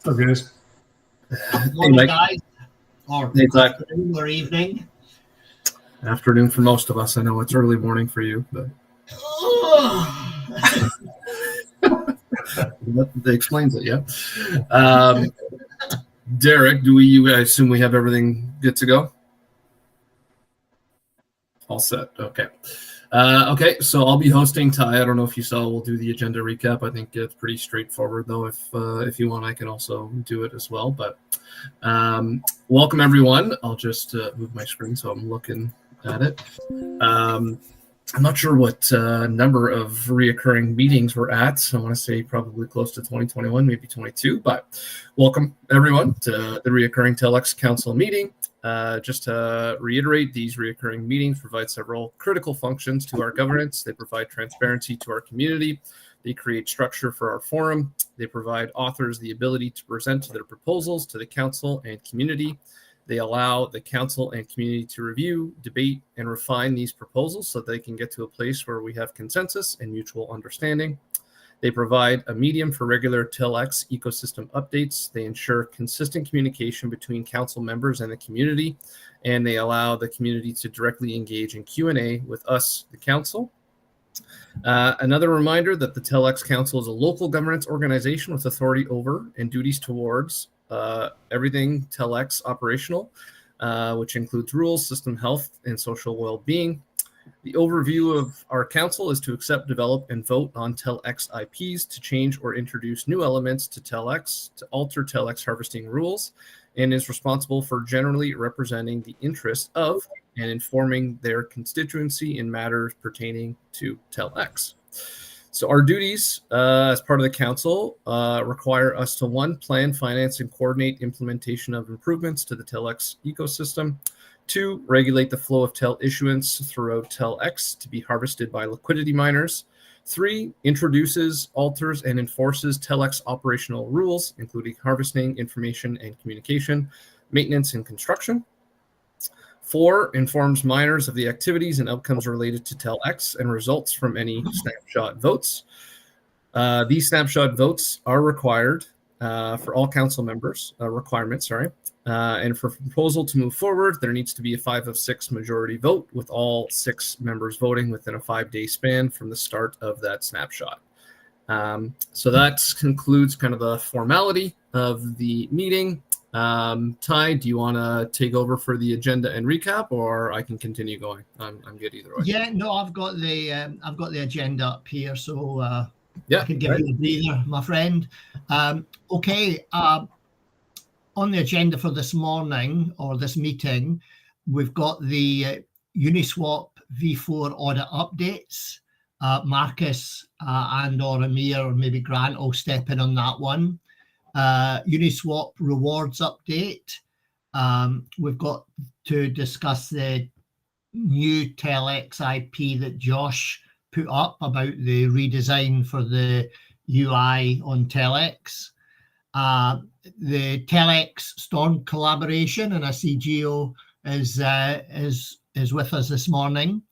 Okay. Good morning, guys, or afternoon or evening. Afternoon for most of us. I know it's early morning for you, but that explains it. Yeah. Derek, I assume we have everything good to go? All set. Okay. Okay, so I'll be hosting. Ty, I don't know if you saw, we'll do the agenda recap. I think it's pretty straightforward, though. If you want, I can also do it as well. But welcome, everyone. I'll just move my screen so I'm looking at it. I'm not sure what number of reoccurring meetings we're at. I want to say probably close to 2021, maybe 22. But welcome, everyone, to the reoccurring TELx Council meeting. Just to reiterate, these reoccurring meetings provide several critical functions to our governance. They provide transparency to our community. They create structure for our forum. They provide authors the ability to present their proposals to the council and community. They allow the council and community to review, debate, and refine these proposals so they can get to a place where we have consensus and mutual understanding. They provide a medium for regular TELx ecosystem updates. They ensure consistent communication between council members and the community, and they allow the community to directly engage in Q&A with us, the council. Another reminder that the TELx Council is a local governance organization with authority over and duties towards everything TELx operational, which includes rules, system health, and social well-being. The overview of our council is to accept, develop, and vote on TELx IPs, to change or introduce new elements to TELx, to alter TELx harvesting rules, and is responsible for generally representing the interests of and informing their constituency in matters pertaining to TELx. So our duties as part of the council require us to, 1, plan, finance, and coordinate implementation of improvements to the TELx ecosystem. 2, regulate the flow of TEL issuance throughout TELx to be harvested by liquidity miners. 3, introduces, alters, and enforces TELx operational rules, including harvesting, information and communication, maintenance, and construction. 4, informs miners of the activities and outcomes related to TELx and results from any snapshot votes. These snapshot votes are required for all council members, and for proposal to move forward, there needs to be a 5 of 6 majority vote, with all 6 members voting within a 5-day span from the start of that snapshot. So that concludes kind of the formality of the meeting. Ty, do you want to take over for the agenda and recap, or I can continue going? I'm good either way. Yeah, no, I've got the agenda up here, so yeah, I can give you a breather, my friend. Okay. On the agenda for this morning, or this meeting, we've got the Uniswap V4 audit updates. Marcus and or Amir, or maybe Grant, will step in on that one. Uniswap rewards update. We've got to discuss the new TELx IP that Josh put up about the redesign for the UI on TELx. The TELx Storm collaboration, and I see Geo is with us this morning.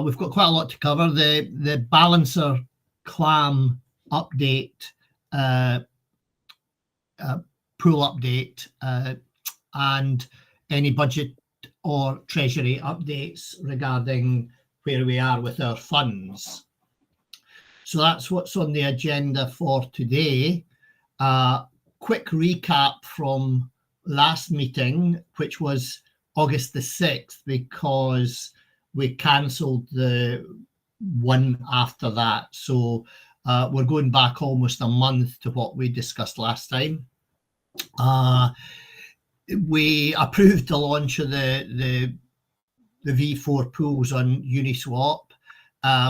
We've got quite a lot to cover. The balancer reCLAMM update, pool update, and any budget or Treasury updates regarding where we are with our funds. So that's what's on the agenda for today. Quick recap from last meeting, which was August the 6th, because we cancelled the one after that. So we're going back almost a month to what we discussed last time. We approved the launch of the V4 pools on Uniswap.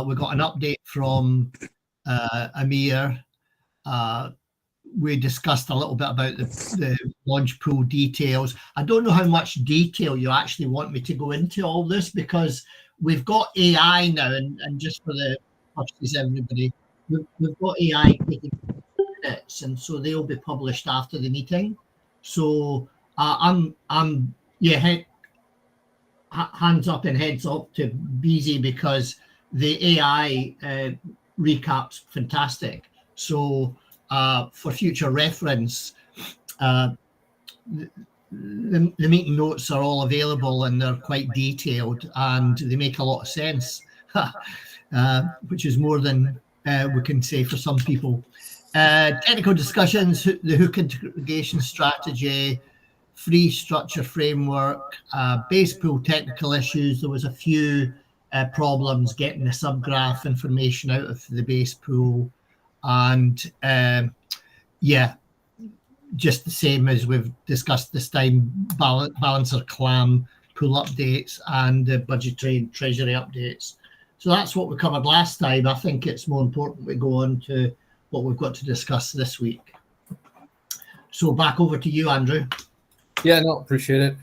We got an update from Amir. We discussed a little bit about the launch pool details. I don't know how much detail you actually want me to go into all this, because we've got AI now, and just for the purposes of everybody, we've got AI taking minutes, and so they'll be published after the meeting. So I'm hands up and heads up to BZ, because the AI recap's fantastic. So for future reference, the meeting notes are all available and they're quite detailed and they make a lot of sense, which is more than we can say for some people. Technical discussions, the hook integration strategy, free structure framework, base pool technical issues. There was a few problems getting the subgraph information out of the base pool, and yeah, just the same as we've discussed this time, balancer CLAMM pool updates and budgetary and treasury updates. So that's what we covered last time. I think it's more important we go on to what we've got to discuss this week. So back over to you, Andrew. Yeah, no, appreciate it.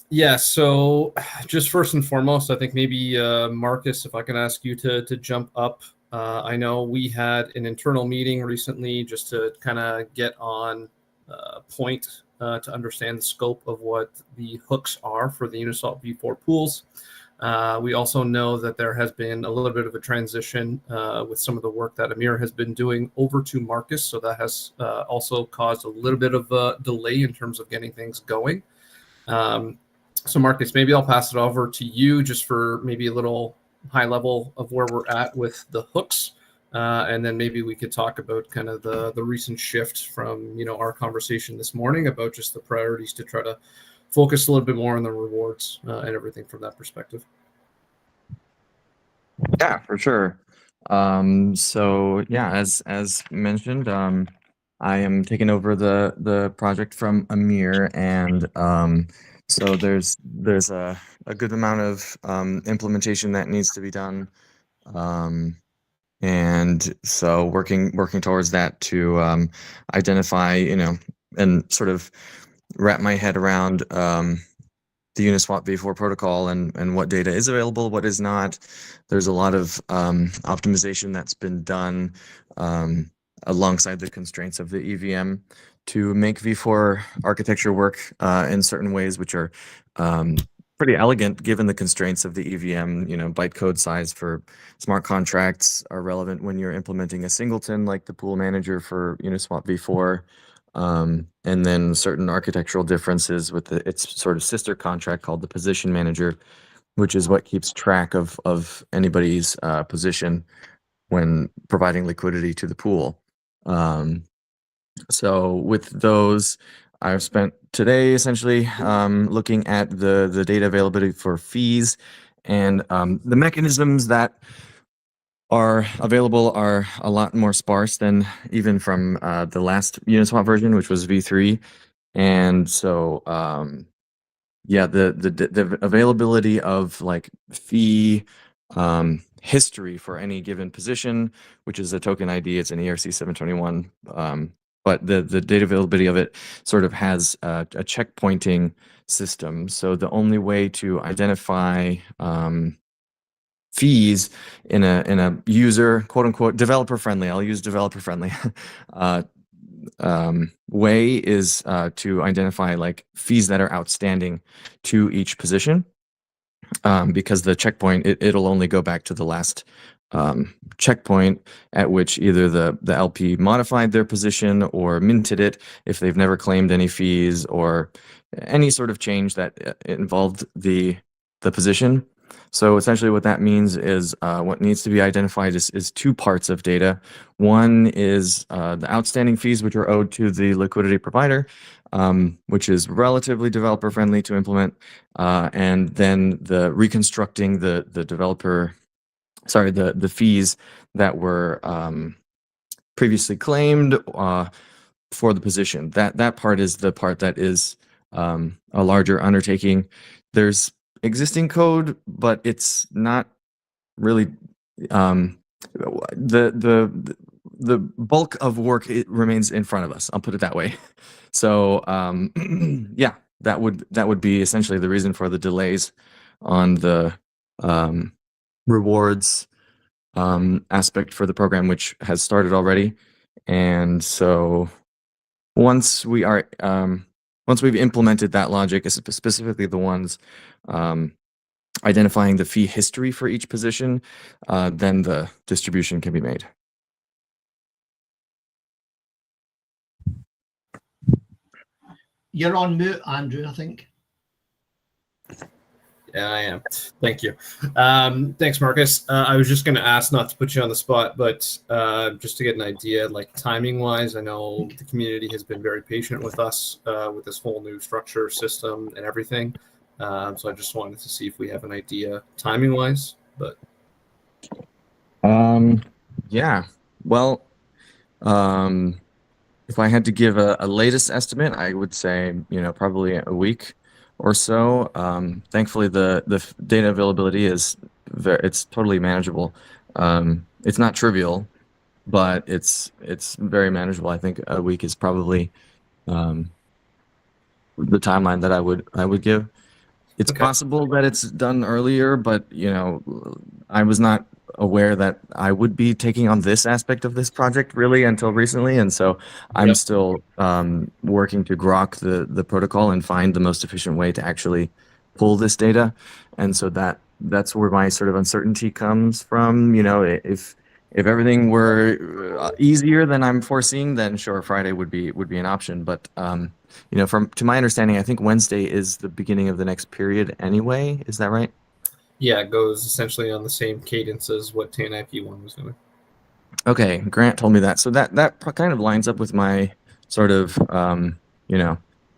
Yeah, so just first and foremost, I think maybe Marcus, if I can ask you to jump up. I know we had an internal meeting recently just to kind of get on point to understand the scope of what the hooks are for the Uniswap v4 pools. We also know that there has been a little bit of a transition with some of the work that Amir has been doing over to Marcus. So that has also caused a little bit of a delay in terms of getting things going. So Marcus, maybe I'll pass it over to you just for maybe a little high level of where we're at with the hooks. And then maybe we could talk about kind of the recent shift from, our conversation this morning about just the priorities to try to focus a little bit more on the rewards and everything from that perspective. Yeah, for sure. So yeah, as mentioned, I am taking over the project from Amir, and so there's a good amount of implementation that needs to be done, and so working towards that to identify, and sort of wrap my head around the Uniswap v4 protocol and what data is available, what is not. There's a lot of optimization that's been done alongside the constraints of the EVM to make v4 architecture work in certain ways, which are pretty elegant given the constraints of the EVM. Bytecode size for smart contracts are relevant when you're implementing a singleton like the pool manager for Uniswap v4. And then certain architectural differences with its sort of sister contract called the position manager, which is what keeps track of anybody's position when providing liquidity to the pool. So with those, I've spent today essentially looking at the data availability for fees, and the mechanisms that are available are a lot more sparse than even from the last Uniswap version, which was v3. And so yeah, the availability of like fee history for any given position, which is a token ID, it's an ERC 721, but the data availability of it sort of has a checkpointing system. So the only way to identify fees in a user, quote unquote, developer friendly, I'll use developer friendly way is to identify like fees that are outstanding to each position, because the checkpoint, it'll only go back to the last checkpoint at which either the LP modified their position or minted it if they've never claimed any fees or any sort of change that involved the position. So essentially what that means is what needs to be identified is two parts of data. One is the outstanding fees which are owed to the liquidity provider, which is relatively developer friendly to implement, and then the reconstructing the fees that were previously claimed for the position. That part is the part that is a larger undertaking. There's existing code, but it's not really the bulk of work, it remains in front of us. I'll put it that way. So yeah, that would be essentially the reason for the delays on the rewards aspect for the program, which has started already. And so once we've implemented that logic, specifically the ones identifying the fee history for each position, then the distribution can be made. You're on mute, Andrew, I think. Yeah, I am. Thank you. Thanks, Marcus. I was just going to ask, not to put you on the spot, but just to get an idea, like timing-wise, I know the community has been very patient with us with this whole new structure, system, and everything. So I just wanted to see if we have an idea timing-wise. But yeah. Well, if I had to give a latest estimate, I would say, probably a week or so. Thankfully, the data availability it's totally manageable. It's not trivial, but it's very manageable. I think a week is probably the timeline that I would give. It's possible that it's done earlier, but I was not aware that I would be taking on this aspect of this project really until recently, and so I'm still working to grok the protocol and find the most efficient way to actually pull this data, and so that's where my sort of uncertainty comes from. If everything were easier than I'm foreseeing, then sure, Friday would be an option, but to my understanding, I think Wednesday is the beginning of the next period anyway. Is that right? yeah, it goes essentially on the same cadence as what TNIP1 was doing. Okay, Grant told me that. So that kind of lines up with my sort of,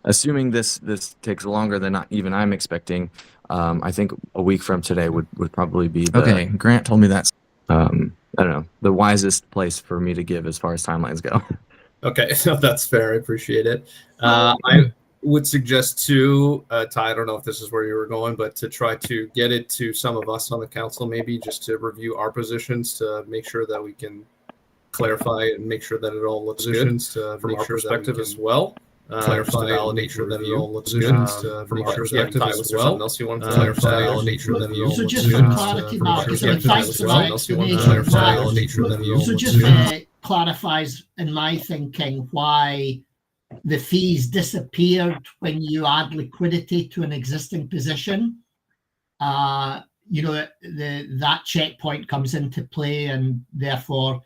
assuming this takes longer than even I'm expecting. I think a week from today would probably be okay. Grant told me that's, I don't know, the wisest place for me to give as far as timelines go. Okay, that's fair. I appreciate it. I would suggest too, Ty, I don't know if this is where you were going, but to try to get it to some of us on the council, maybe just to review our positions to make sure that we can clarify and make sure that it all looks good from our perspective as well. Clarify and make sure that it all looks good from our perspective as well. Something else you want to clarify and make sure that it all looks good. So just for clarity, Marcus, thanks for my explanation. So just clarifies in my thinking why the fees disappeared when you add liquidity to an existing position. That checkpoint comes into play, and therefore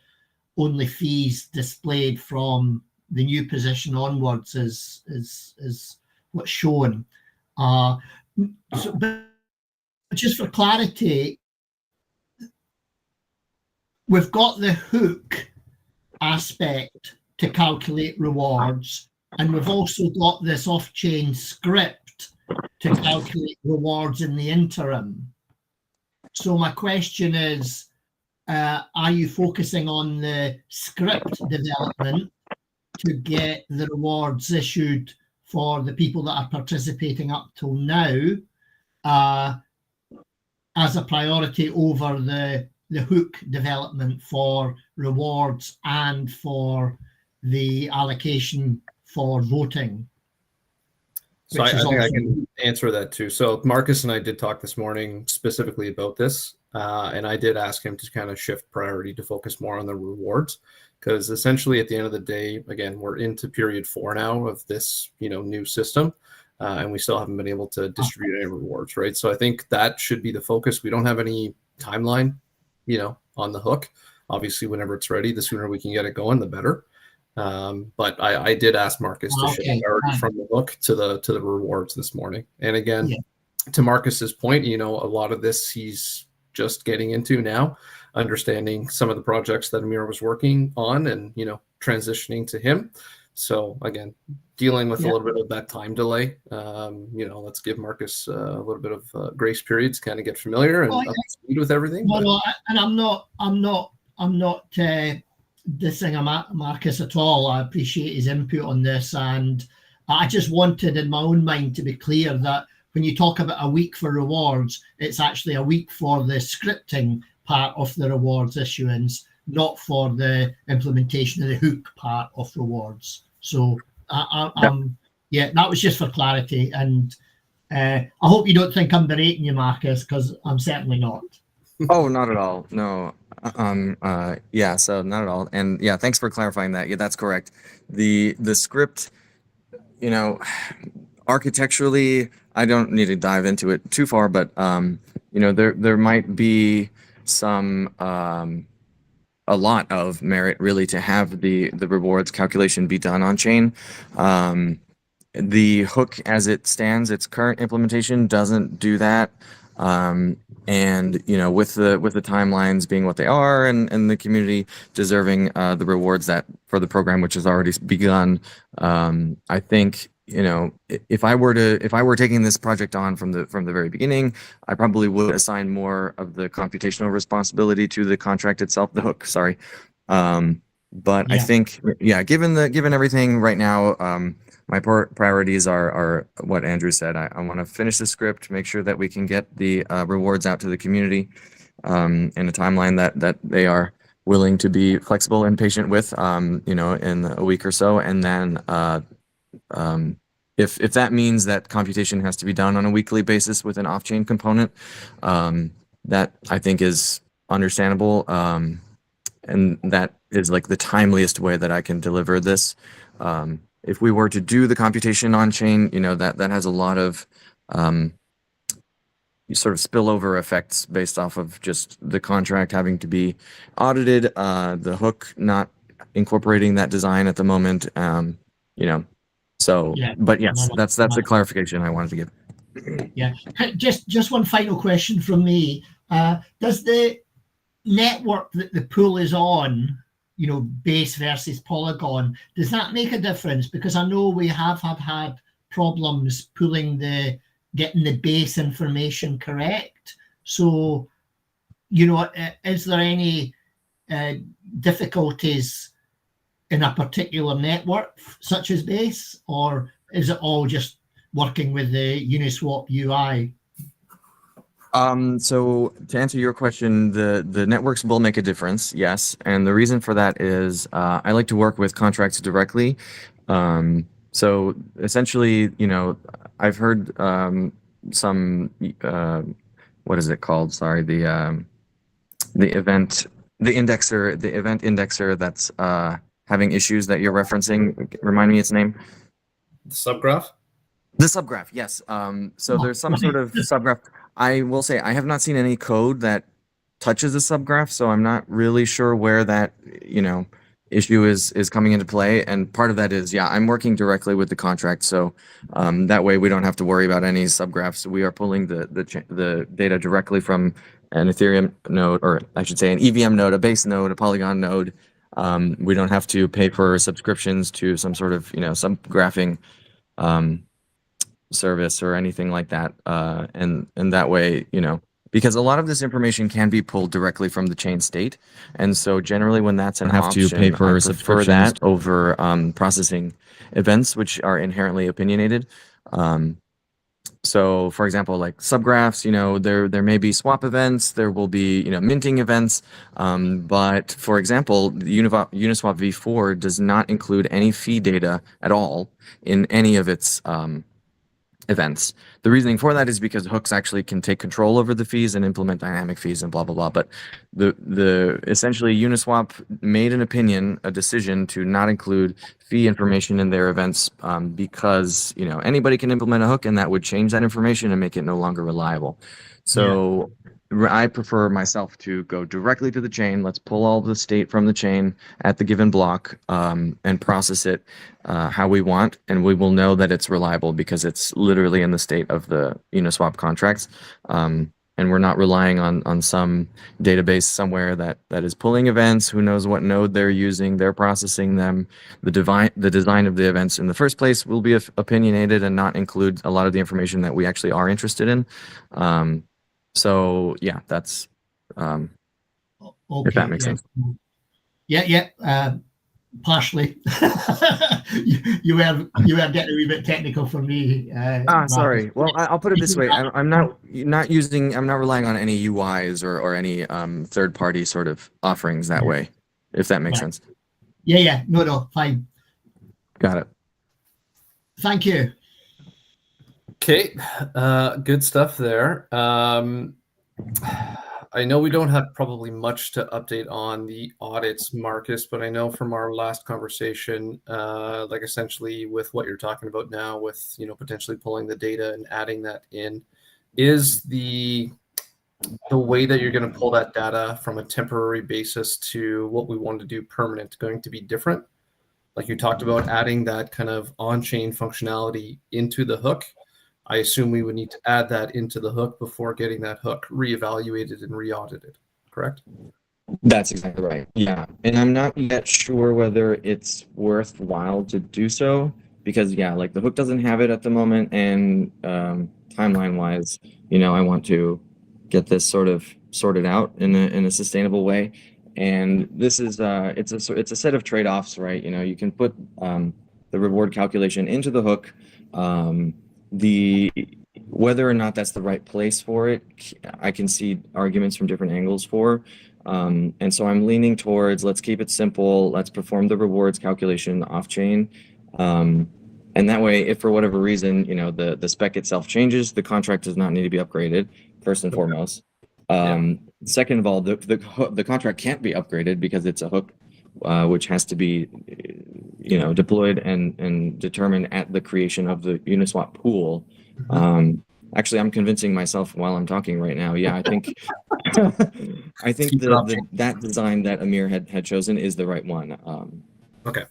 only fees displayed from the new position onwards is what's shown. But just for clarity, we've got the hook aspect to calculate rewards, and we've also got this off-chain script to calculate rewards in the interim. So my question is, are you focusing on the script development to get the rewards issued for the people that are participating up till now as a priority over the hook development for rewards and for the allocation for voting? So I think I can answer that too. So Marcus and I did talk this morning specifically about this, and I did ask him to kind of shift priority to focus more on the rewards, because essentially at the end of the day, again, we're into period 4 now of this new system, and we still haven't been able to distribute any rewards, right? So I think that should be the focus. We don't have any timeline, on the hook. Obviously, whenever it's ready, the sooner we can get it going, the better. But I did ask Marcus to shift priority from the hook to the rewards this morning. And again, to Marcus's point, a lot of this he's just getting into now, understanding some of the projects that Amir was working on and transitioning to him. So again, dealing with a little bit of that time delay. Let's give Marcus a little bit of grace period to kind of get familiar and up to speed with everything. Well, and I'm not dissing Marcus at all. I appreciate his input on this, and I just wanted in my own mind to be clear that when you talk about a week for rewards, it's actually a week for the scripting part of the rewards issuance, not for the implementation of the hook part of rewards. So that was just for clarity, and I hope you don't think I'm berating you, Marcus, because I'm certainly not. Oh, not at all. No. So not at all. And thanks for clarifying that. Yeah, that's correct. The script, architecturally, I don't need to dive into it too far, but there might be some a lot of merit really to have the rewards calculation be done on chain. the hook as it stands, its current implementation doesn't do that. And with the timelines being what they are, and the community deserving the rewards that for the program which has already begun, I think if I were taking this project on from the very beginning, I probably would assign more of the computational responsibility to the contract itself, the hook. Sorry. But I think, given everything right now, my priorities are what Andrew said. I want to finish the script, make sure that we can get the rewards out to the community in a timeline that they are willing to be flexible and patient with, in a week or so. And then if that means that computation has to be done on a weekly basis with an off-chain component, that I think is understandable. And that is like the timeliest way that I can deliver this. If we were to do the computation on chain, that has a lot of sort of spillover effects based off of just the contract having to be audited, the hook not incorporating that design at the moment, So, but yes, that's the clarification I wanted to give. Yeah, just one final question from me. Does the network that the pool is on, Base versus Polygon, does that make a difference? Because I know we have had problems getting the base information correct. So, is there any difficulties in a particular network such as Base, or is it all just working with the Uniswap UI? So to answer your question, the networks will make a difference, yes. And the reason for that is I like to work with contracts directly. So essentially, I've heard some what is it called? Sorry, the event indexer that's having issues that you're referencing. Remind me its name. The subgraph? The subgraph, yes. So there's some sort of subgraph. I will say I have not seen any code that touches the subgraph, so I'm not really sure where that issue is coming into play. And part of that is, I'm working directly with the contract, so that way we don't have to worry about any subgraphs. We are pulling the data directly from an Ethereum node, or I should say an EVM node, a Base node, a Polygon node. We don't have to pay for subscriptions to some sort of subgraphing service or anything like that, and that way, because a lot of this information can be pulled directly from the chain state, and so generally when that's an option, I prefer that over processing events which are inherently opinionated. So for example, like subgraphs, there may be swap events, there will be minting events, but for example, the Uniswap v4 does not include any fee data at all in any of its events. The reasoning for that is because hooks actually can take control over the fees and implement dynamic fees and blah blah blah. But the essentially Uniswap made a decision to not include fee information in their events because anybody can implement a hook, and that would change that information and make it no longer reliable. So I prefer myself to go directly to the chain. Let's pull all the state from the chain at the given block and process it how we want, and we will know that it's reliable because it's literally in the state of the Uniswap contracts. And we're not relying on some database somewhere that is pulling events. Who knows what node they're using? They're processing them. The design of the events in the first place will be opinionated and not include a lot of the information that we actually are interested in. So yeah, that's okay, if that makes sense. Partially. you were getting a wee bit technical for me. Sorry. Well, I'll put it this way: I'm not relying on any UIs or any third-party sort of offerings that way, if that makes sense. Yeah. No, fine. Got it. Thank you. Okay, good stuff there. I know we don't have probably much to update on the audits, Marcus, but I know from our last conversation, like essentially with what you're talking about now with, potentially pulling the data and adding that in, is the way that you're going to pull that data from a temporary basis to what we want to do permanent going to be different? like you talked about adding that kind of on-chain functionality into the hook. I assume we would need to add that into the hook before getting that hook reevaluated and re-audited, correct? That's exactly right. Yeah. And I'm not yet sure whether it's worthwhile to do so because, yeah, like the hook doesn't have it at the moment. And timeline wise, I want to get this sort of sorted out in a sustainable way. And this is it's a set of trade-offs, right? You can put the reward calculation into the hook. Whether or not that's the right place for it, I can see arguments from different angles for. And so I'm leaning towards let's keep it simple. Let's perform the rewards calculation off chain. And that way, if for whatever reason, the spec itself changes, the contract does not need to be upgraded first and foremost. Second of all, the contract can't be upgraded because it's a hook, which has to be, deployed and determined at the creation of the Uniswap pool. Actually, I'm convincing myself while I'm talking right now. Yeah, I think that design that Amir had chosen is the right one. Okay.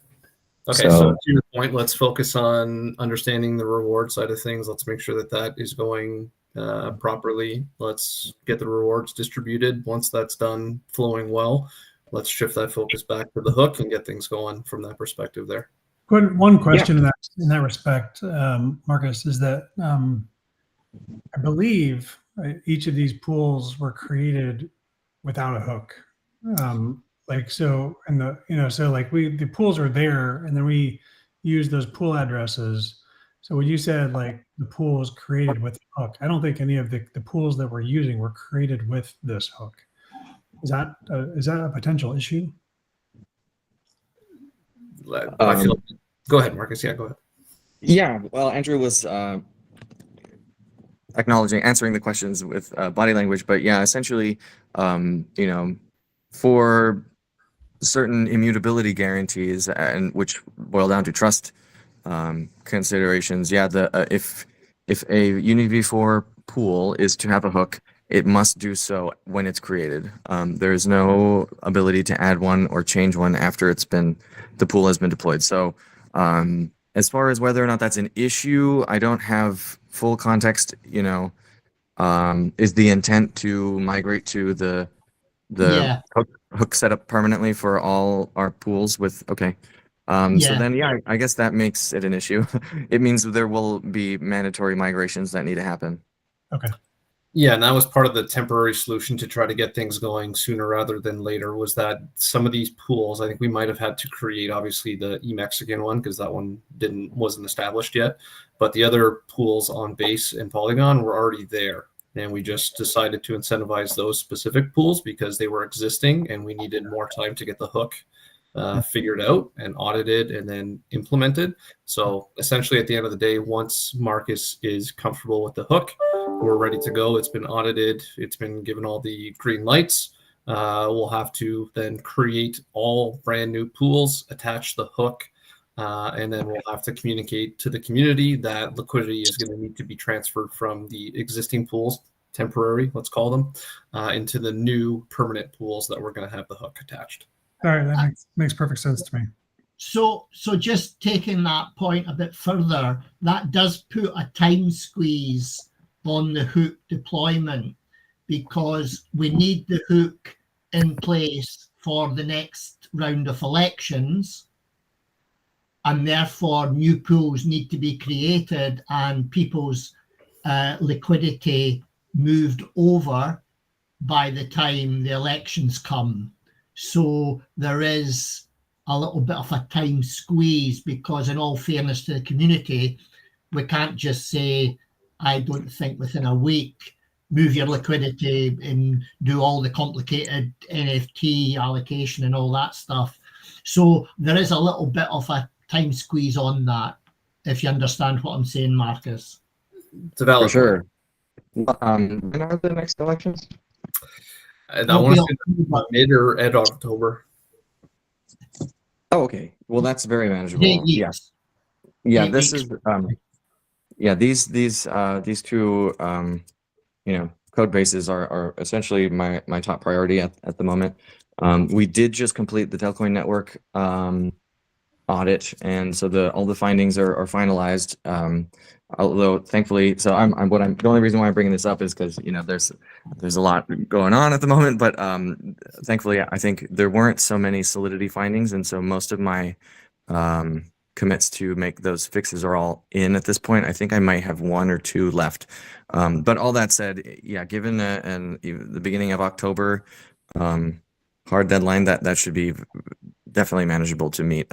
So to your point, let's focus on understanding the reward side of things. Let's make sure that is going properly. Let's get the rewards distributed. Once that's done, flowing well, let's shift that focus back to the hook and get things going from that perspective there. One question in that respect, Marcus, is that I believe each of these pools were created without a hook. The pools are there, and then we use those pool addresses. So when you said like the pool was created with a hook, I don't think any of the pools that we're using were created with this hook. Is that a potential issue? Go ahead, Marcus. Yeah, go ahead. Yeah, well, Andrew was answering the questions with body language, but yeah, essentially, for certain immutability guarantees, and which boil down to trust considerations, if a UniV4 pool is to have a hook, it must do so when it's created. There's no ability to add one or change one after the pool has been deployed. So as far as whether or not that's an issue, I don't have full context. Is the intent to migrate to the hook setup permanently for all our pools with so then I guess that makes it an issue. It means there will be mandatory migrations that need to happen. Okay. Yeah, and that was part of the temporary solution to try to get things going sooner rather than later, was that some of these pools, I think we might have had to create, obviously, the eMexican one, because that one wasn't established yet. But the other pools on Base and Polygon were already there. And we just decided to incentivize those specific pools because they were existing and we needed more time to get the hook figured out and audited and then implemented. So essentially at the end of the day, once Marcus is comfortable with the hook, we're ready to go. It's been audited. It's been given all the green lights. We'll have to then create all brand new pools, attach the hook, and then we'll have to communicate to the community that liquidity is going to need to be transferred from the existing pools, temporary, let's call them, into the new permanent pools that we're going to have the hook attached. All right, that makes perfect sense to me. So just taking that point a bit further, that does put a time squeeze on the hook deployment, because we need the hook in place for the next round of elections, and therefore new pools need to be created and people's liquidity moved over by the time the elections come. So there is a little bit of a time squeeze, because in all fairness to the community, we can't just say, I don't think within a week, move your liquidity and do all the complicated NFT allocation and all that stuff. So there is a little bit of a time squeeze on that, if you understand what I'm saying, Marcus. For sure. When are the next elections? I want to say mid or end October. Oh, okay. Well, that's very manageable. Yes. Yeah. This is these two code bases are essentially my top priority at the moment. We did just complete the Telcoin network audit, and so all the findings are finalized. Although thankfully, so the only reason why I'm bringing this up is because there's a lot going on at the moment, but thankfully I think there weren't so many Solidity findings, and so most of my commits to make those fixes are all in at this point. I think I might have 1 or 2 left, but all that said, yeah, given the beginning of October hard deadline, that should be definitely manageable to meet.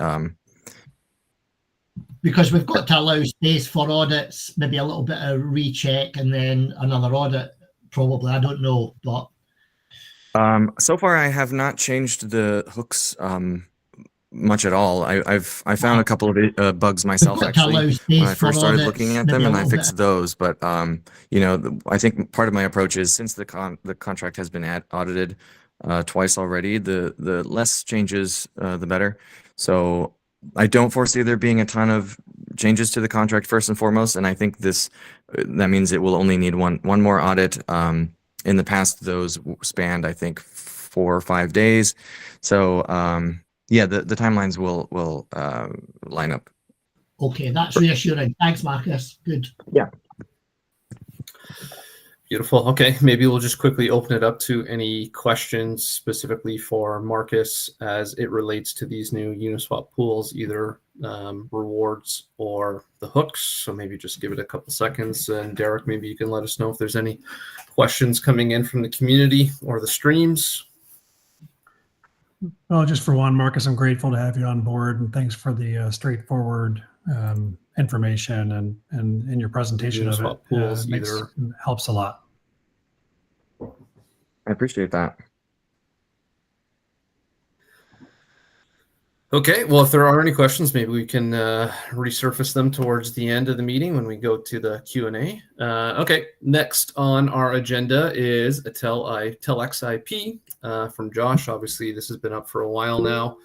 Because we've got to allow space for audits, maybe a little bit of recheck and then another audit, probably. I don't know, but so far I have not changed the hooks much at all. I found a couple of bugs myself actually when I first started looking at them, and I fixed those. But I think part of my approach is, since the contract has been audited twice already, the less changes the better. So I don't foresee there being a ton of changes to the contract first and foremost, and I think that means it will only need one more audit. In the past, those spanned, I think, 4 or 5 days. So yeah, the timelines will line up. Okay, that's reassuring. Thanks, Marcus. Good. Yeah. Beautiful. Okay, maybe we'll just quickly open it up to any questions specifically for Marcus as it relates to these new Uniswap pools, either rewards or the hooks. So maybe just give it a couple seconds. And Derek, maybe you can let us know if there's any questions coming in from the community or the streams. Well, just for one, Marcus, I'm grateful to have you on board, and thanks for the straightforward information and in your presentation of it. Pools Helps a lot. I appreciate that. Okay, well, if there are any questions, maybe we can resurface them towards the end of the meeting when we go to the Q&A. Okay, next on our agenda is a TELxIP from Josh. Obviously, this has been up for a while now.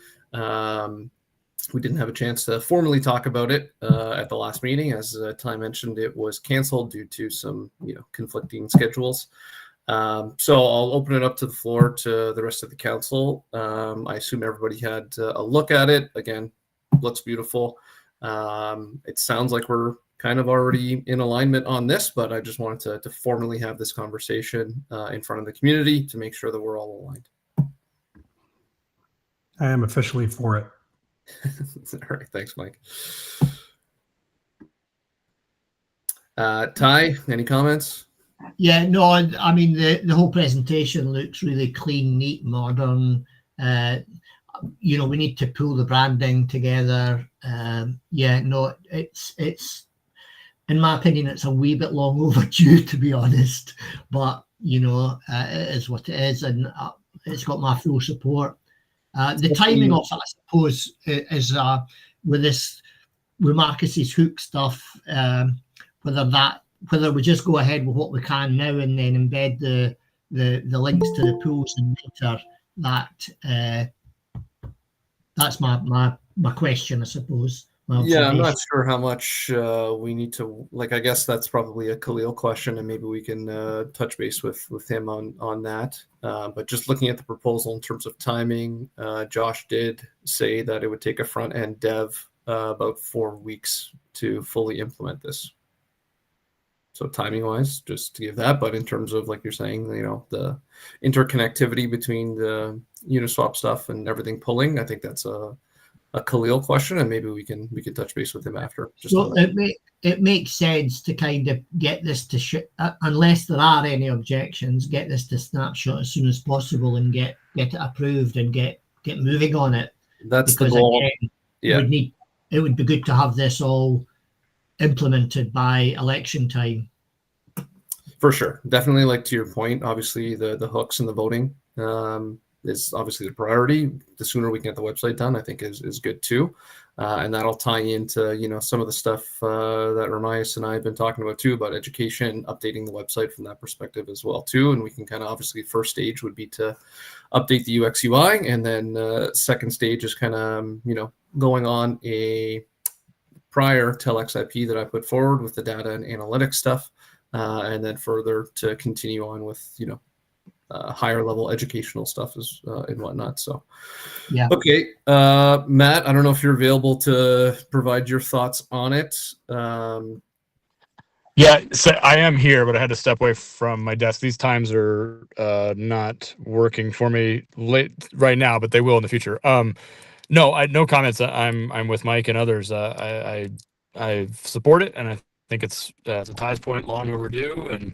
We didn't have a chance to formally talk about it at the last meeting. As Ty mentioned, it was canceled due to some conflicting schedules. So I'll open it up to the floor to the rest of the council. I assume everybody had a look at it. Again, looks beautiful. It sounds like we're kind of already in alignment on this, but I just wanted to formally have this conversation in front of the community to make sure that we're all aligned. I am officially for it. All right, thanks, Mike. Ty, any comments? Yeah, no, I mean, the whole presentation looks really clean, neat, modern. We need to pull the branding together. Yeah, no, it's in my opinion, it's a wee bit long overdue, to be honest. But it is what it is, and it's got my full support. The timing of it, I suppose, is with Marcus's hook stuff. Whether we just go ahead with what we can now and then embed the links to the pools and later, that's my question, I suppose. Yeah, I'm not sure how much we need to, I guess that's probably a Khalil question, and maybe we can touch base with him on that. But just looking at the proposal in terms of timing, Josh did say that it would take a front-end dev about 4 weeks to fully implement this. So timing-wise, just to give that, but in terms of, like you're saying, the interconnectivity between the Uniswap stuff and everything pulling, I think that's a Khalil question, and maybe we can touch base with him after. So it makes sense to kind of get this to unless there are any objections, get this to snapshot as soon as possible and get it approved and get moving on it. That's because the goal. Again, yeah, it would be good to have this all implemented by election time. For sure. Definitely, to your point, obviously the hooks and the voting is obviously the priority. The sooner we can get the website done, I think is good too. And that'll tie into, some of the stuff that Ramias and I have been talking about too, about education, updating the website from that perspective as well too. And we can kind of, obviously, first stage would be to update the UX UI. And then second stage is kind of, going on a prior TELxIP that I put forward with the data and analytics stuff, and then further to continue on with, higher level educational stuff as and whatnot. So, Yeah. okay, Matt, I don't know if you're available to provide your thoughts on it. Yeah, so I am here, but I had to step away from my desk. These times are not working for me right now, but they will in the future. No, no comments. I'm with Mike and others. I support it, and I think it's to Ty's point, long overdue.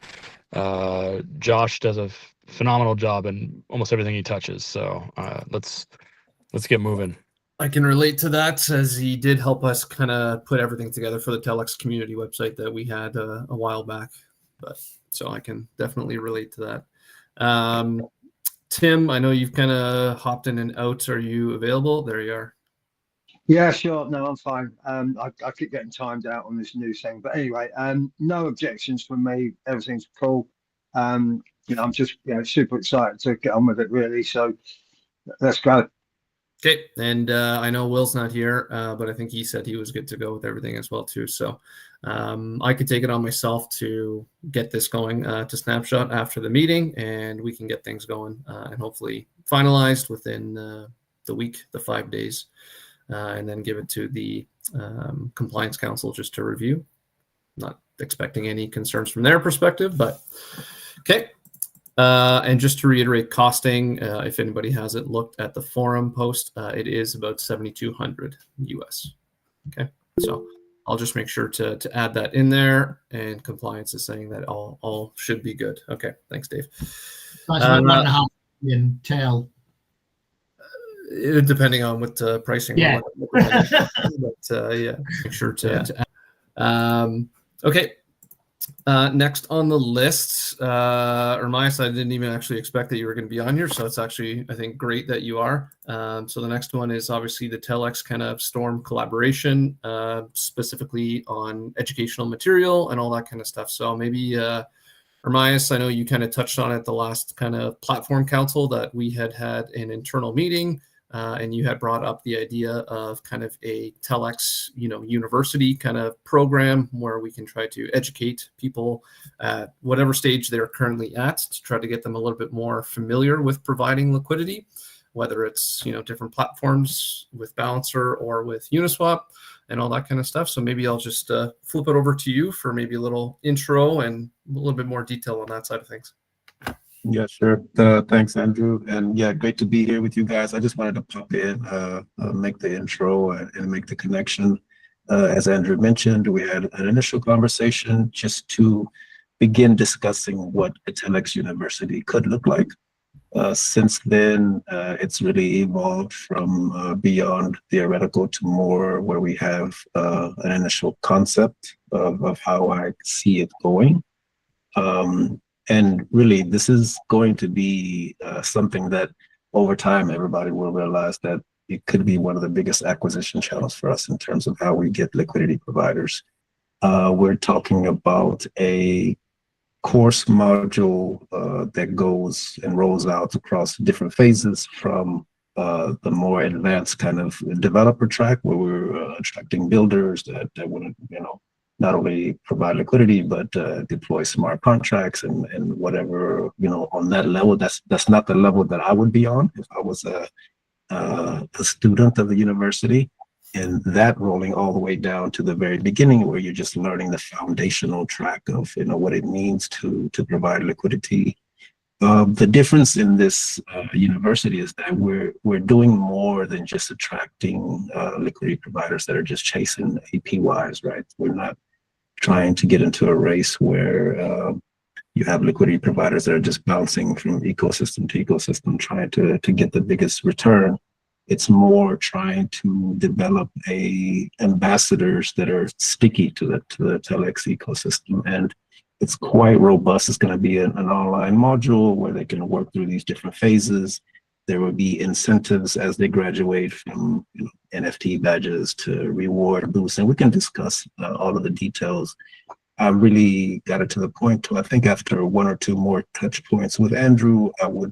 And Josh does a phenomenal job in almost everything he touches. So let's get moving. I can relate to that, as he did help us kind of put everything together for the TELx community website that we had a while back. But so I can definitely relate to that. Tim, I know you've kind of hopped in and out. Are you available? There you are. Yeah, sure. No, I'm fine. I keep getting timed out on this new thing, but anyway, no objections from me. Everything's cool. I'm just super excited to get on with it, really. So let's go. Okay, and I know Will's not here, but I think he said he was good to go with everything as well too. So I could take it on myself to get this going to Snapshot after the meeting, and we can get things going and hopefully finalized within the week, the 5 days, and then give it to the Compliance Council just to review. Not expecting any concerns from their perspective, but okay. And just to reiterate costing, if anybody hasn't looked at the forum post, it is about $7,200 US. Okay, so I'll just make sure to add that in there, and compliance is saying that all should be good. Okay, thanks, Dave. That's about $1.5 million TEL. Depending on what pricing. Yeah. But yeah, make sure to add. Okay. Next on the list, Ermias, I didn't even actually expect that you were going to be on here, so it's actually, I think, great that you are. So the next one is obviously the TELx kind of Storm collaboration, specifically on educational material and all that kind of stuff. So maybe, Ermias, I know you kind of touched on it the last kind of platform council that we had an internal meeting. And you had brought up the idea of kind of a TELx, university kind of program where we can try to educate people at whatever stage they're currently at to try to get them a little bit more familiar with providing liquidity, whether it's, different platforms with Balancer or with Uniswap and all that kind of stuff. So maybe I'll just flip it over to you for maybe a little intro and a little bit more detail on that side of things. Yeah, sure. Thanks, Andrew. And yeah, great to be here with you guys. I just wanted to pop in, make the intro and make the connection. As Andrew mentioned, we had an initial conversation just to begin discussing what a TELx university could look like. Since then, it's really evolved from beyond theoretical to more where we have an initial concept of how I see it going. And really, this is going to be something that over time, everybody will realize that it could be one of the biggest acquisition channels for us in terms of how we get liquidity providers. We're talking about a course module that goes and rolls out across different phases, from the more advanced kind of developer track where we're attracting builders that want to, not only provide liquidity, but deploy smart contracts and whatever, on that level. That's not the level that I would be on if I was a student of the university. And that rolling all the way down to the very beginning, where you're just learning the foundational track of, what it means to provide liquidity. The difference in this university is that we're doing more than just attracting liquidity providers that are just chasing APYs, right? We're not trying to get into a race where you have liquidity providers that are just bouncing from ecosystem to ecosystem, trying to get the biggest return. It's more trying to develop ambassadors that are sticky to the TELx ecosystem. And it's quite robust. It's going to be an online module where they can work through these different phases. There will be incentives as they graduate from NFT badges to reward boosts, and we can discuss all of the details. I really got it to the point to, I think after one or two more touch points with Andrew, I would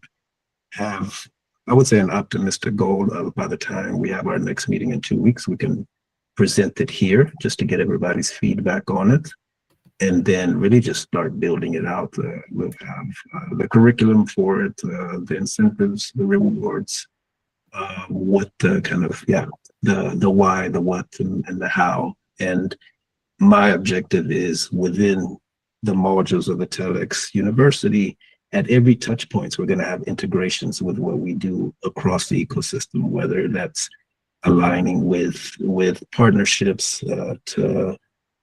say an optimistic goal of by the time we have our next meeting in 2 weeks, we can present it here just to get everybody's feedback on it. and then really just start building it out. We'll have the curriculum for it, the incentives, the rewards, what the kind of, the why, the what, and the how. And my objective is within the modules of the TELx University, at every touch points, we're going to have integrations with what we do across the ecosystem, whether that's aligning with partnerships, to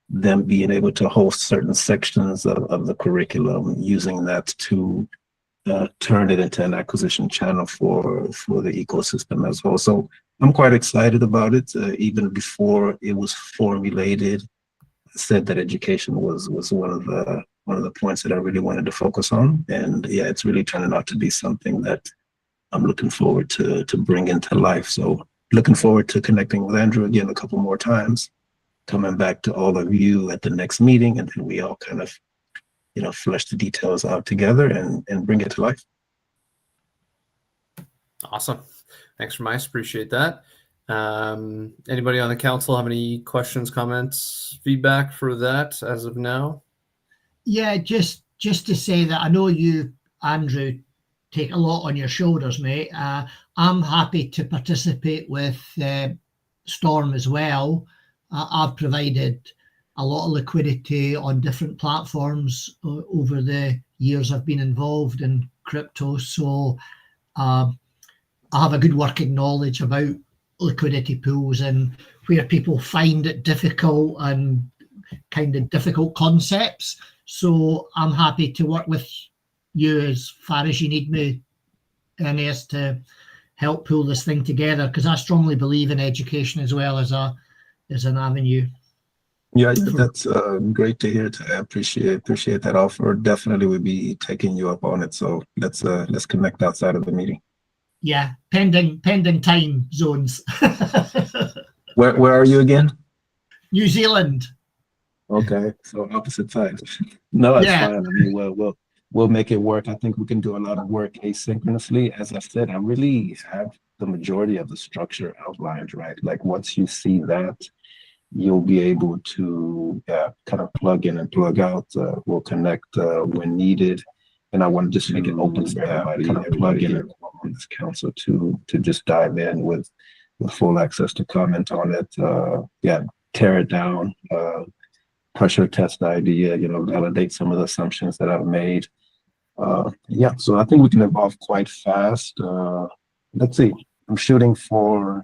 them being able to host certain sections of the curriculum, using that to turn it into an acquisition channel for the ecosystem as well. So I'm quite excited about it. Even before it was formulated, I said that education was one of the points that I really wanted to focus on. And yeah, it's really turning out to be something that I'm looking forward to bring into life. So looking forward to connecting with Andrew again a couple more times, coming back to all of you at the next meeting, and then we all kind of, flesh the details out together and bring it to life. Awesome. Thanks, Remice. Appreciate that. Anybody on the council have any questions, comments, feedback for that as of now? Yeah, just to say that I know you, Andrew, take a lot on your shoulders, mate. I'm happy to participate with Storm as well. I've provided a lot of liquidity on different platforms over the years I've been involved in crypto. So I have a good working knowledge about liquidity pools and where people find it difficult and kind of difficult concepts. So I'm happy to work with you as far as you need me, Ernest, to help pull this thing together, because I strongly believe in education as well as an avenue. Yeah, that's great to hear. I appreciate that offer. Definitely would be taking you up on it. So let's connect outside of the meeting. Yeah, pending time zones. Where are you again? New Zealand. Okay, so opposite sides. No, that's fine. I mean, we'll make it work. I think we can do a lot of work asynchronously. As I said, I really have the majority of the structure outlined, right? Like once you see that, you'll be able to kind of plug in and plug out. We'll connect when needed. And I want to just make it open for everybody, kind of plug in on this council to just dive in with full access to comment on it. Tear it down, pressure test the idea, validate some of the assumptions that I've made. So I think we can evolve quite fast. Let's see. I'm shooting for,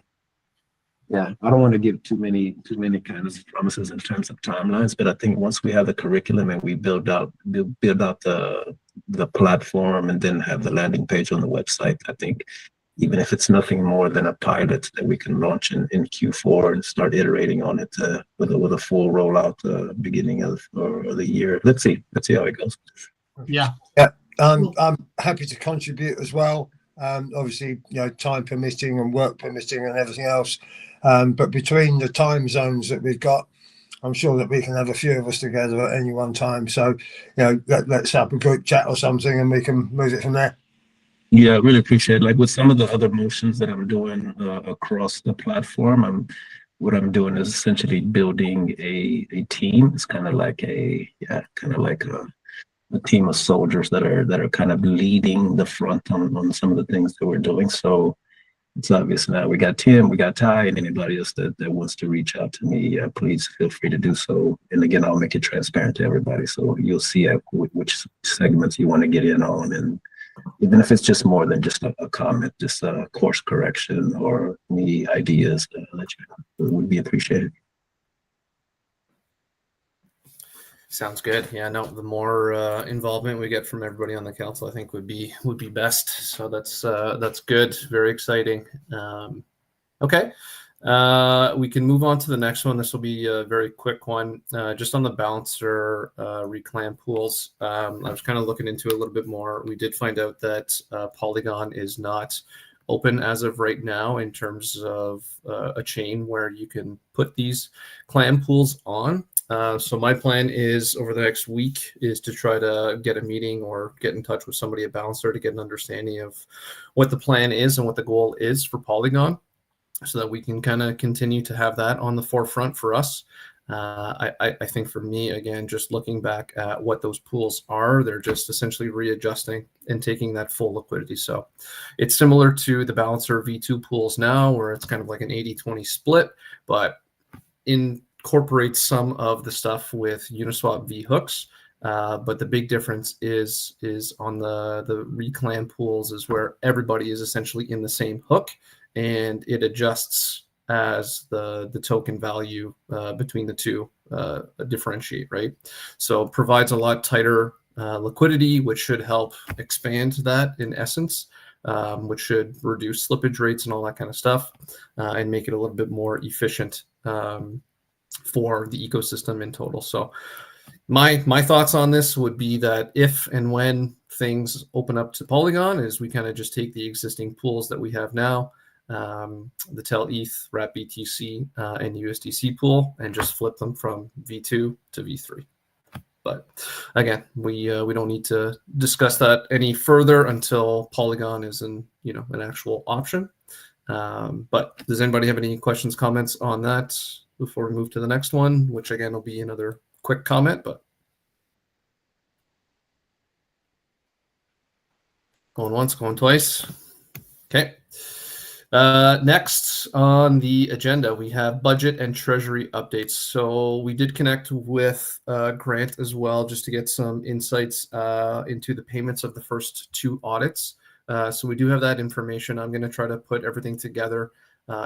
I don't want to give too many kind of promises in terms of timelines, but I think once we have the curriculum and we build out the platform and then have the landing page on the website, I think even if it's nothing more than a pilot that we can launch in Q4 and start iterating on it with a full rollout beginning of the year. Let's see how it goes. Yeah. I'm happy to contribute as well. Obviously, time permitting and work permitting and everything else. But between the time zones that we've got, I'm sure that we can have a few of us together at any one time. So, let's have a group chat or something and we can move it from there. Yeah, I really appreciate it. Like with some of the other motions that I'm doing across the platform, what I'm doing is essentially building a team. It's kind of like a team of soldiers that are kind of leading the front on some of the things that we're doing. So it's obvious now we got Tim, we got Ty, and anybody else that wants to reach out to me, please feel free to do so. And again, I'll make it transparent to everybody. So you'll see which segments you want to get in on. And even if it's just more than just a comment, just a course correction or any ideas that it would be appreciated. Sounds good. Yeah, no, the more involvement we get from everybody on the council, I think would be best. So that's good. Very exciting. Okay. We can move on to the next one. This will be a very quick one. Just on the balancer reCLAMM pools. I was kind of looking into it a little bit more. We did find out that Polygon is not open as of right now in terms of a chain where you can put these CLAMM pools on. So my plan is over the next week is to try to get a meeting or get in touch with somebody at Balancer to get an understanding of what the plan is and what the goal is for Polygon, so that we can kind of continue to have that on the forefront for us. I think for me, again, just looking back at what those pools are, they're just essentially readjusting and taking that full liquidity. So it's similar to the Balancer V2 pools now, where it's kind of like an 80-20 split, but incorporates some of the stuff with Uniswap V hooks. But the big difference is on the reCLAMM pools is where everybody is essentially in the same hook, and it adjusts as the token value between the two differentiate, right? So it provides a lot tighter liquidity, which should help expand that in essence, which should reduce slippage rates and all that kind of stuff, and make it a little bit more efficient for the ecosystem in total. So my thoughts on this would be that if and when things open up to Polygon, is we kind of just take the existing pools that we have now, the TELETH, wrap BTC, and USDC pool, and just flip them from V2 to V3. But again, we don't need to discuss that any further until Polygon is an actual option. But does anybody have any questions, comments on that before we move to the next one, which again will be another quick comment, but going once, going twice. Okay. Next on the agenda, we have budget and treasury updates. So we did connect with Grant as well, just to get some insights into the payments of the first 2 audits. So we do have that information. I'm going to try to put everything together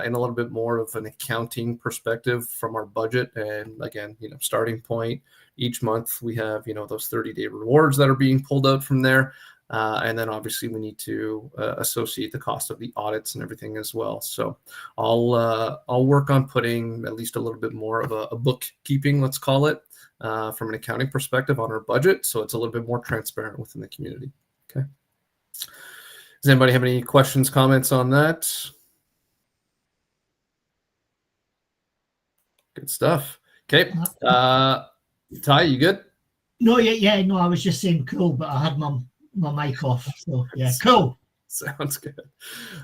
in a little bit more of an accounting perspective from our budget. And again, starting point each month, we have, those 30-day rewards that are being pulled out from there. And then obviously we need to associate the cost of the audits and everything as well. So I'll work on putting at least a little bit more of a bookkeeping, let's call it, from an accounting perspective on our budget, so it's a little bit more transparent within the community. Okay. Does anybody have any questions, comments on that? Good stuff. Okay. Ty, you good? No, no, I was just saying cool, but I had my mic off. So yeah, cool. Sounds good.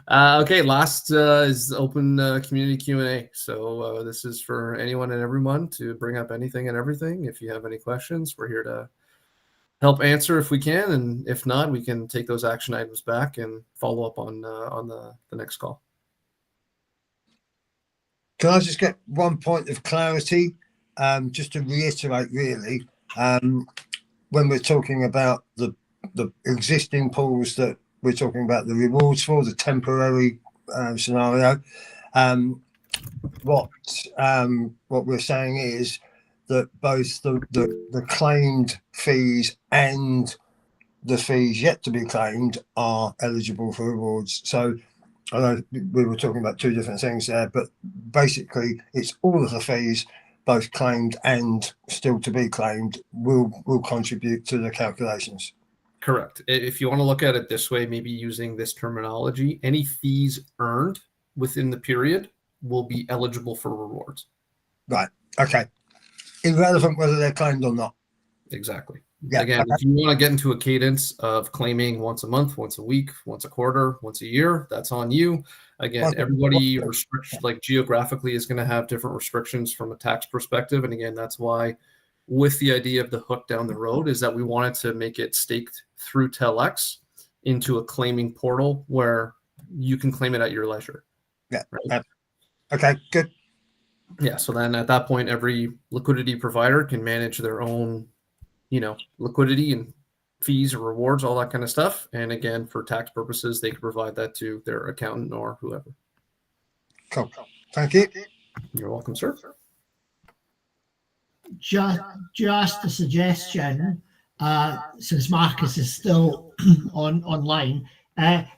Okay, last is open community Q&A. So this is for anyone and everyone to bring up anything and everything. If you have any questions, we're here to help answer if we can, and if not, we can take those action items back and follow up on the next call. Can I just get one point of clarity, just to reiterate, really, when we're talking about the existing pools that we're talking about the rewards for, the temporary scenario, what we're saying is that both the claimed fees and the fees yet to be claimed are eligible for rewards. So I know we were talking about 2 different things there, but basically it's all of the fees, both claimed and still to be claimed, will contribute to the calculations. Correct. If you want to look at it this way, maybe using this terminology, any fees earned within the period will be eligible for rewards. Right. Okay. Irrelevant whether they're claimed or not. Exactly. Yeah. Again, if you want to get into a cadence of claiming once a month, once a week, once a quarter, once a year, that's on you. Again, everybody like geographically is going to have different restrictions from a tax perspective. And again, that's why with the idea of the hook down the road is that we wanted to make it staked through TELx into a claiming portal where you can claim it at your leisure. Yeah. Right? Okay, good. Yeah. So then at that point, every liquidity provider can manage their own, liquidity and fees or rewards, all that kind of stuff. And again, for tax purposes, they can provide that to their accountant or whoever. Cool. Thank you. You're welcome, sir. Just a suggestion, since Marcus is still online,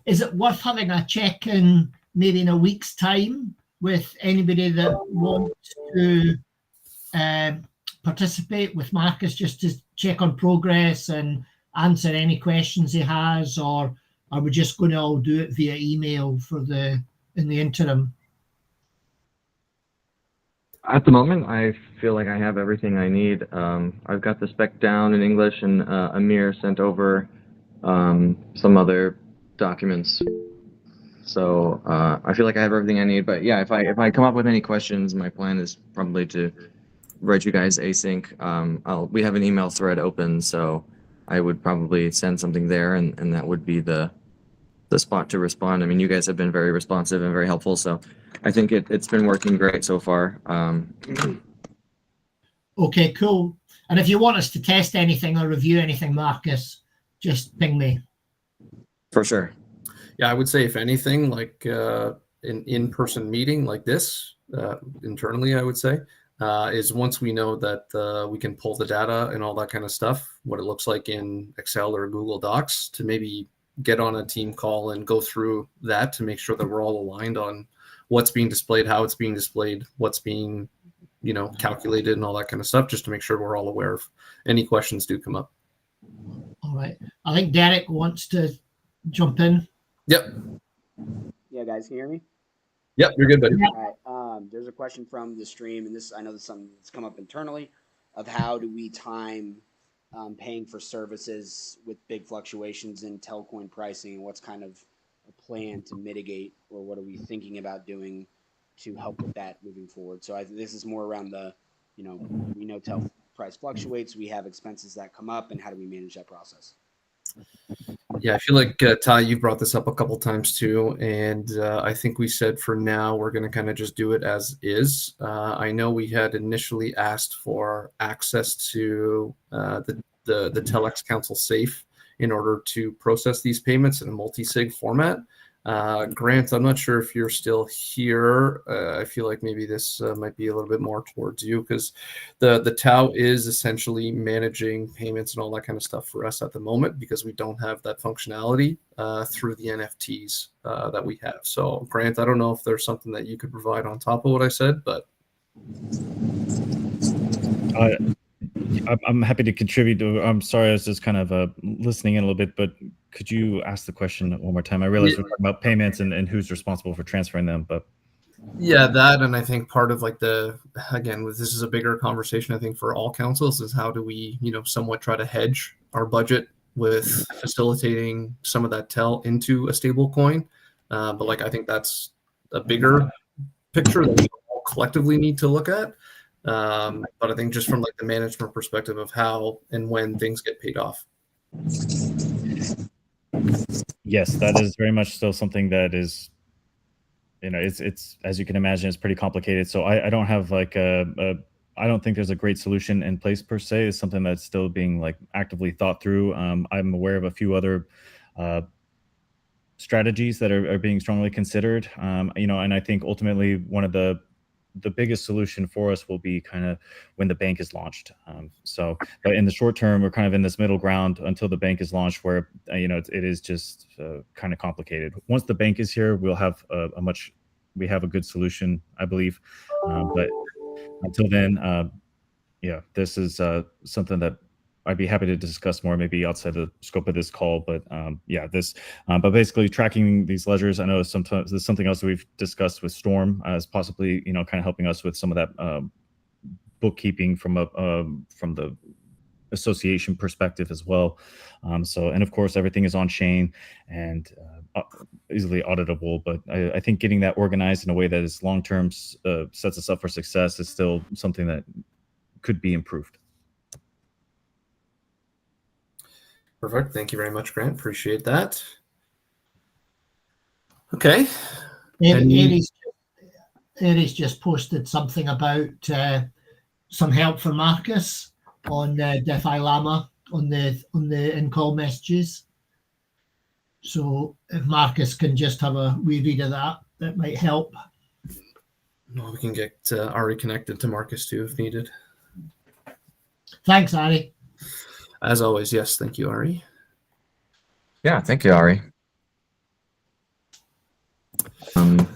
is it worth having a check-in maybe in a week's time with anybody that wants to participate with Marcus, just to check on progress and answer any questions he has, or are we just going to all do it via email in the interim? At the moment, I feel like I have everything I need. I've got the spec down in English, and Amir sent over some other documents. So I feel like I have everything I need. But yeah, if I come up with any questions, my plan is probably to write you guys async. We have an email thread open, so I would probably send something there, and that would be the spot to respond. I mean, you guys have been very responsive and very helpful, so I think it's been working great so far. Okay, cool. And if you want us to test anything or review anything, Marcus, just ping me. For sure. Yeah, I would say if anything, like an in-person meeting like this, internally, I would say, is once we know that we can pull the data and all that kind of stuff, what it looks like in Excel or Google Docs, to maybe get on a team call and go through that to make sure that we're all aligned on what's being displayed, how it's being displayed, what's being, calculated and all that kind of stuff, just to make sure we're all aware of any questions do come up. All right. I think Derek wants to jump in. Yep. Yeah, guys, can you hear me? Yep, you're good, buddy. All right. There's a question from the stream, and I know this is something that's come up internally, of how do we time paying for services with big fluctuations in Telcoin pricing, and what's kind of a plan to mitigate, or what are we thinking about doing to help with that moving forward? So this is more around the, we know Tel price fluctuates, we have expenses that come up, and how do we manage that process? Yeah, I feel like, Ty, you've brought this up a couple times too, and I think we said for now we're going to kind of just do it as is. I know we had initially asked for access to the TELx Council safe in order to process these payments in a multi-sig format. Grant, I'm not sure if you're still here. I feel like maybe this might be a little bit more towards you, because the TAO is essentially managing payments and all that kind of stuff for us at the moment, because we don't have that functionality through the NFTs that we have. So Grant, I don't know if there's something that you could provide on top of what I said, but I'm happy to contribute. I'm sorry, I was just kind of listening in a little bit, but could you ask the question one more time? I realize we're talking about payments and who's responsible for transferring them, but yeah, that, and I think part of like this is a bigger conversation, I think, for all councils, is how do we, somewhat try to hedge our budget with facilitating some of that TEL into a stable coin. But like, I think that's a bigger picture that we all collectively need to look at. But I think just from like the management perspective of how and when things get paid off. yes, that is very much still something that is, it's as you can imagine, it's pretty complicated. So I don't have like I don't think there's a great solution in place per se. It's something that's still being like actively thought through. I'm aware of a few other strategies that are being strongly considered. And I think ultimately one of the biggest solution for us will be kind of when the bank is launched. But in the short term, we're kind of in this middle ground until the bank is launched, where it is just kind of complicated. Once the bank is here, we'll have we have a good solution, I believe. But until then, this is something that I'd be happy to discuss more, maybe outside the scope of this call. But but basically tracking these ledgers, I know sometimes there's something else that we've discussed with Storm as possibly, kind of helping us with some of that bookkeeping from the association perspective as well. And of course, everything is on chain and easily auditable. But I think getting that organized in a way that is long-term sets us up for success is still something that could be improved. Perfect. Thank you very much, Grant. Appreciate that. Okay. Aries just posted something about some help for Marcus on DeFi Llama on the in-call messages. So if Marcus can just have a wee read of that might help. Well, we can get Ari connected to Marcus too if needed. Thanks, Ari. As always, yes. Thank you, Ari. Yeah, thank you, Ari.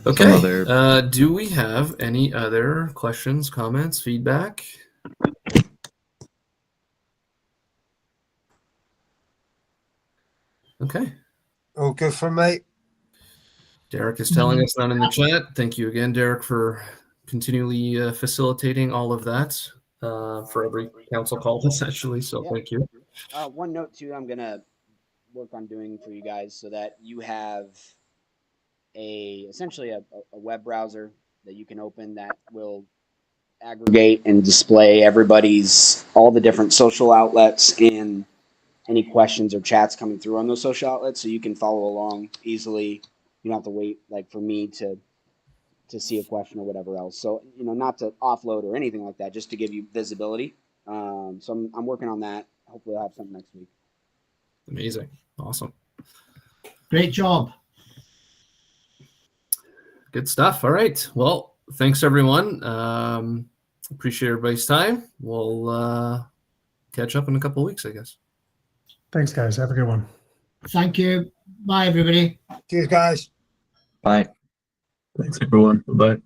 Okay. Do we have any other questions, comments, feedback? Okay. All good from me. Derek is telling us none in the chat. Thank you again, Derek, for continually facilitating all of that for every council call, essentially. So thank you. One note too, I'm gonna work on doing for you guys so that you have essentially a web browser that you can open that will aggregate and display all the different social outlets and any questions or chats coming through on those social outlets, so you can follow along easily. You don't have to wait like for me to see a question or whatever else. So, not to offload or anything like that, just to give you visibility. So I'm working on that. Hopefully I'll have something next week. Amazing. Awesome. Great job. Good stuff. All right. Well, thanks everyone. Appreciate everybody's time. We'll catch up in a couple of weeks, I guess. Thanks, guys. Have a good one. Thank you. Bye, everybody. Cheers, guys. Bye. Thanks, everyone. Bye.